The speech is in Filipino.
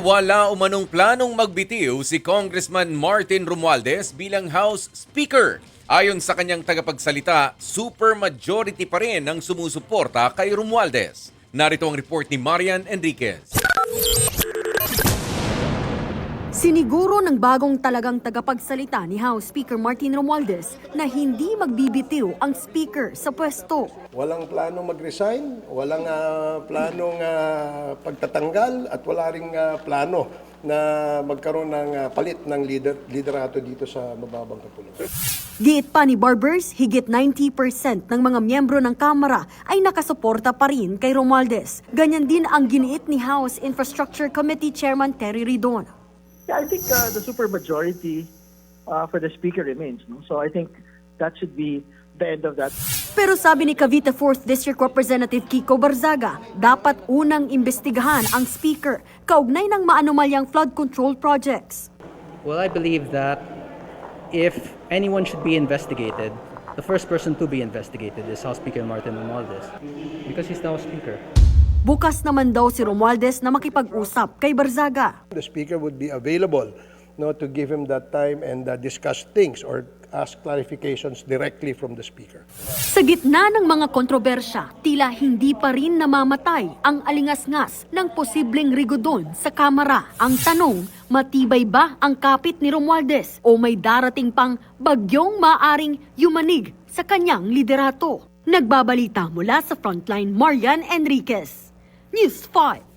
Wala umanong planong magbitiw si Congressman Martin Romualdez bilang House Speaker. Ayon sa kanyang tagapagsalita, supermajority pa rin ang sumusuporta kay Romualdez. Narito ang report ni Marian Enriquez. Siniguro ng bagong talagang tagapagsalita ni House Speaker Martin Romualdez na hindi magbibitiw ang Speaker sa pwesto. Walang planong mag-resign, walang planong pagtatanggal at wala ring plano na magkaroon ng palit ng liderato dito sa mababang kapulutan. Giit pa ni Barbers, higit 90% ng mga miyembro ng Kamara ay nakasuporta pa rin kay Romualdez. Ganyan din ang giniit ni House Infrastructure Committee Chairman Terry Ridon. Yeah, I think the supermajority for the Speaker remains. No? So I think that should be the end of that. Pero sabi ni Cavite 4th District Representative Kiko Barzaga, dapat unang imbestigahan ang Speaker kaugnay ng maanumalyang flood control projects. Well, I believe that if anyone should be investigated, the first person to be investigated is House Speaker Martin Romualdez because he's now Speaker. Bukas naman daw si Romualdez na makipag-usap kay Barzaga. The Speaker would be available to give him that time and discuss things or ask clarifications directly from the Speaker. Sa gitna ng mga kontrobersya, tila hindi pa rin namamatay ang alingas-ngas ng posibleng rigodon sa Kamara. Ang tanong, matibay ba ang kapit ni Romualdez o may darating pang bagyong maaring yumanig sa kanyang liderato? Nagbabalita mula sa Frontline, Marian Enriquez, News 5.